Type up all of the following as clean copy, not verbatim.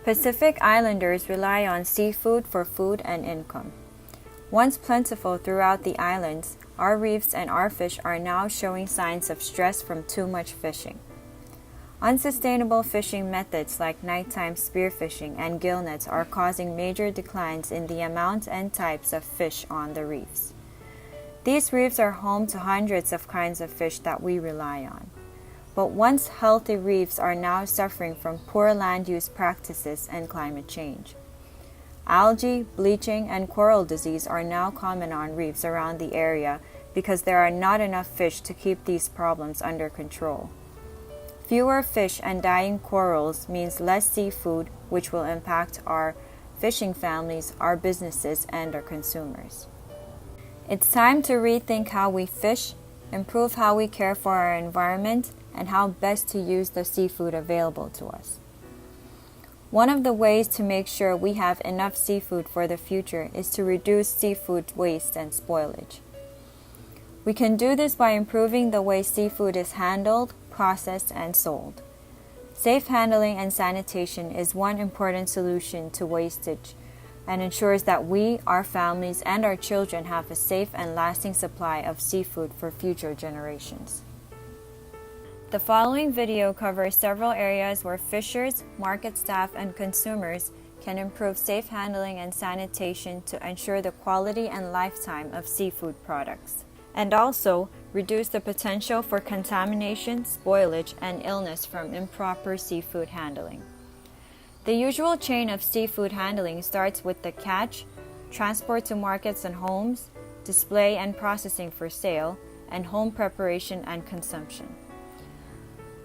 Pacific Islanders rely on seafood for food and income. Once plentiful throughout the islands, our reefs and our fish are now showing signs of stress from too much fishing. Unsustainable fishing methods like nighttime spearfishing and gill nets are causing major declines in the amount and types of fish on the reefs. These reefs are home to hundreds of kinds of fish that we rely on. But once healthy reefs are now suffering from poor land use practices and climate change. Algae, bleaching, and coral disease are now common on reefs around the area because there are not enough fish to keep these problems under control. Fewer fish and dying corals means less seafood, which will impact our fishing families, our businesses, and our consumers. It's time to rethink how we fish, improve how we care for our environment, and how best to use the seafood available to us. One of the ways to make sure we have enough seafood for the future is to reduce seafood waste and spoilage. We can do this by improving the way seafood is handled, processed, and sold. Safe handling and sanitation is one important solution to wastage and ensures that we, our families, and our children have a safe and lasting supply of seafood for future generations. The following video covers several areas where fishers, market staff, and consumers can improve safe handling and sanitation to ensure the quality and lifetime of seafood products, and also reduce the potential for contamination, spoilage, and illness from improper seafood handling. The usual chain of seafood handling starts with the catch, transport to markets and homes, display and processing for sale, and home preparation and consumption.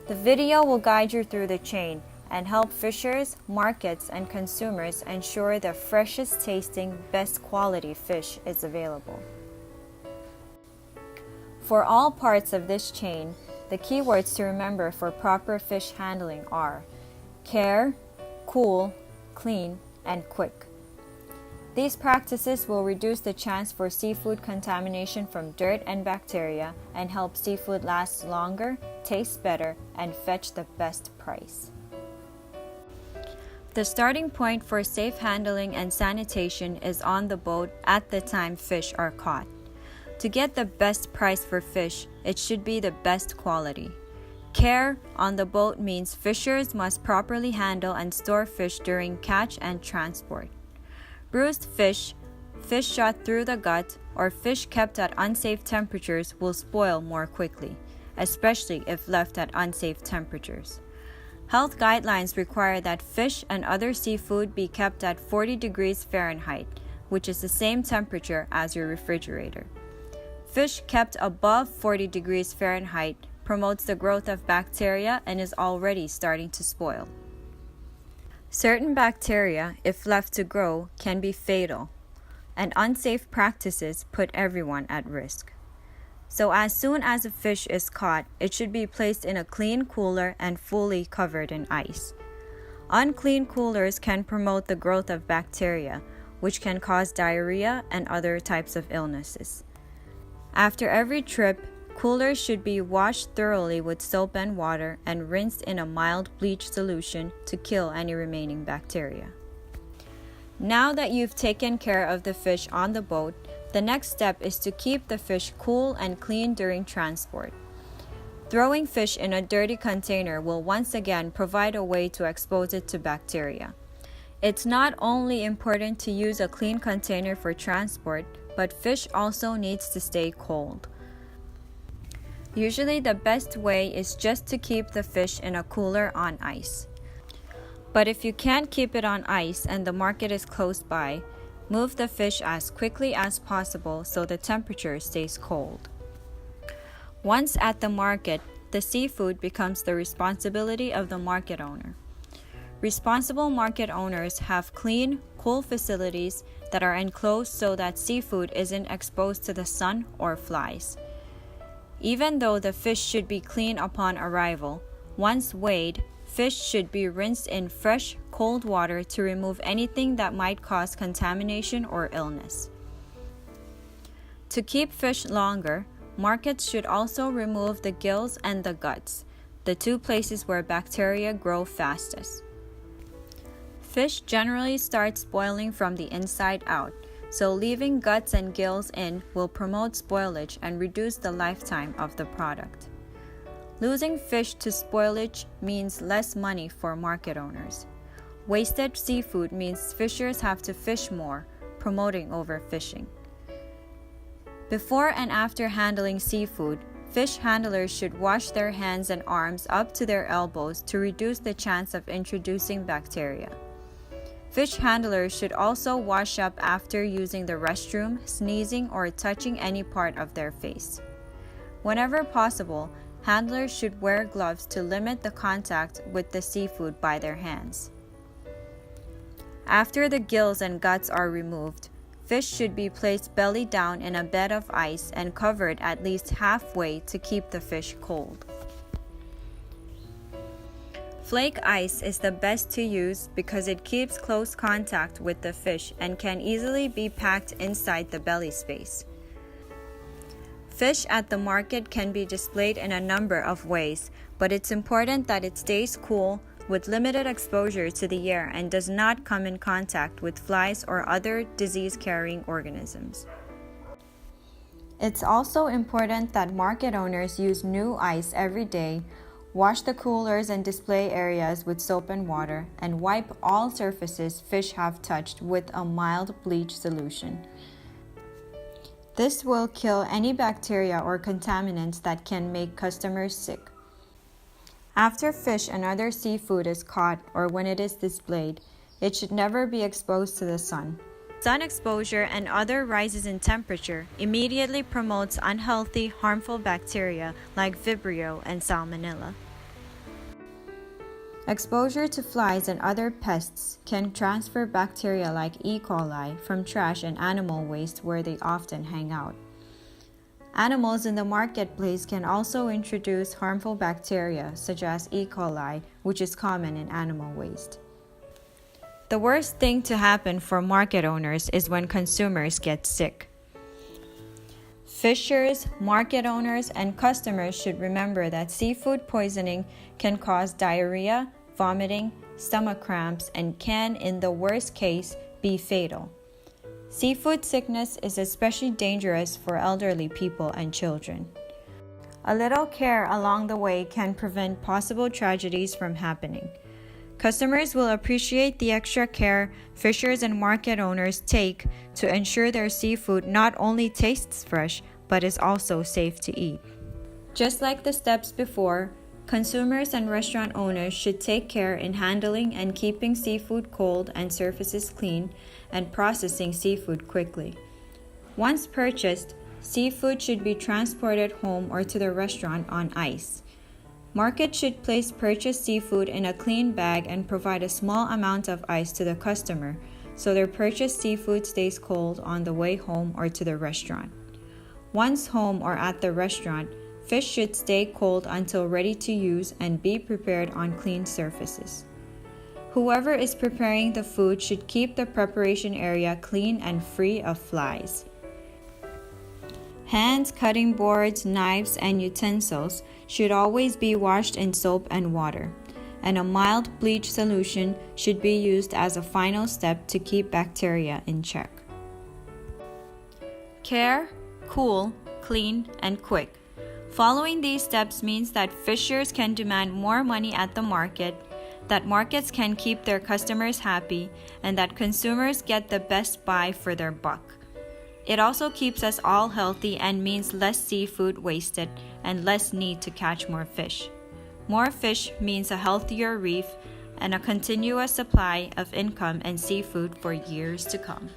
The video will guide you through the chain and help fishers, markets, and consumers ensure the freshest tasting, best quality fish is available. For all parts of this chain, the keywords to remember for proper fish handling are care, cool, clean, and quick. These practices will reduce the chance for seafood contamination from dirt and bacteria and help seafood last longer, taste better, and fetch the best price. The starting point for safe handling and sanitation is on the boat at the time fish are caught. To get the best price for fish, it should be the best quality. Care on the boat means fishers must properly handle and store fish during catch and transport. Bruised fish, fish shot through the gut, or fish kept at unsafe temperatures will spoil more quickly, especially if left at unsafe temperatures. Health guidelines require that fish and other seafood be kept at 40 degrees Fahrenheit, which is the same temperature as your refrigerator. Fish kept above 40 degrees Fahrenheit promotes the growth of bacteria and is already starting to spoil. Certain bacteria, if left to grow, can be fatal, and unsafe practices put everyone at risk. So as soon as a fish is caught, it should be placed in a clean cooler and fully covered in ice. Unclean coolers can promote the growth of bacteria, which can cause diarrhea and other types of illnesses. After every trip, coolers should be washed thoroughly with soap and water and rinsed in a mild bleach solution to kill any remaining bacteria. Now that you've taken care of the fish on the boat, the next step is to keep the fish cool and clean during transport. Throwing fish in a dirty container will once again provide a way to expose it to bacteria. It's not only important to use a clean container for transport, but fish also needs to stay cold. Usually the best way is just to keep the fish in a cooler on ice. But if you can't keep it on ice and the market is close by, move the fish as quickly as possible so the temperature stays cold. Once at the market, the seafood becomes the responsibility of the market owner. Responsible market owners have clean, cool facilities that are enclosed so that seafood isn't exposed to the sun or flies. Even though the fish should be clean upon arrival, once weighed, fish should be rinsed in fresh, cold water to remove anything that might cause contamination or illness. To keep fish longer, markets should also remove the gills and the guts, the two places where bacteria grow fastest. Fish generally starts spoiling from the inside out, so leaving guts and gills in will promote spoilage and reduce the lifetime of the product. Losing fish to spoilage means less money for market owners. Wasted seafood means fishers have to fish more, promoting overfishing. Before and after handling seafood, fish handlers should wash their hands and arms up to their elbows to reduce the chance of introducing bacteria. Fish handlers should also wash up after using the restroom, sneezing, or touching any part of their face. Whenever possible, handlers should wear gloves to limit the contact with the seafood by their hands. After the gills and guts are removed, fish should be placed belly down in a bed of ice and covered at least halfway to keep the fish cold. Flake ice is the best to use because it keeps close contact with the fish and can easily be packed inside the belly space. Fish at the market can be displayed in a number of ways, but it's important that it stays cool, with limited exposure to the air, and does not come in contact with flies or other disease-carrying organisms. It's also important that market owners use new ice every day, wash the coolers and display areas with soap and water, and wipe all surfaces fish have touched with a mild bleach solution. This will kill any bacteria or contaminants that can make customers sick. After fish and other seafood is caught or when it is displayed, it should never be exposed to the sun. Sun exposure and other rises in temperature immediately promotes unhealthy, harmful bacteria like Vibrio and Salmonella. Exposure to flies and other pests can transfer bacteria like E. coli from trash and animal waste where they often hang out. Animals in the marketplace can also introduce harmful bacteria such as E. coli, which is common in animal waste. The worst thing to happen for market owners is when consumers get sick. Fishers, market owners, and customers should remember that seafood poisoning can cause diarrhea, vomiting, stomach cramps, and can, in the worst case, be fatal. Seafood sickness is especially dangerous for elderly people and children. A little care along the way can prevent possible tragedies from happening. Customers will appreciate the extra care fishers and market owners take to ensure their seafood not only tastes fresh, but is also safe to eat. Just like the steps before, consumers and restaurant owners should take care in handling and keeping seafood cold and surfaces clean, and processing seafood quickly. Once purchased, seafood should be transported home or to the restaurant on ice. Markets should place purchased seafood in a clean bag and provide a small amount of ice to the customer so their purchased seafood stays cold on the way home or to the restaurant. Once home or at the restaurant, fish should stay cold until ready to use and be prepared on clean surfaces. Whoever is preparing the food should keep the preparation area clean and free of flies. Hands, cutting boards, knives, and utensils should always be washed in soap and water, and a mild bleach solution should be used as a final step to keep bacteria in check. Care, cool, clean, and quick. Following these steps means that fishers can demand more money at the market, that markets can keep their customers happy, and that consumers get the best buy for their buck. It also keeps us all healthy and means less seafood wasted and less need to catch more fish. More fish means a healthier reef and a continuous supply of income and seafood for years to come.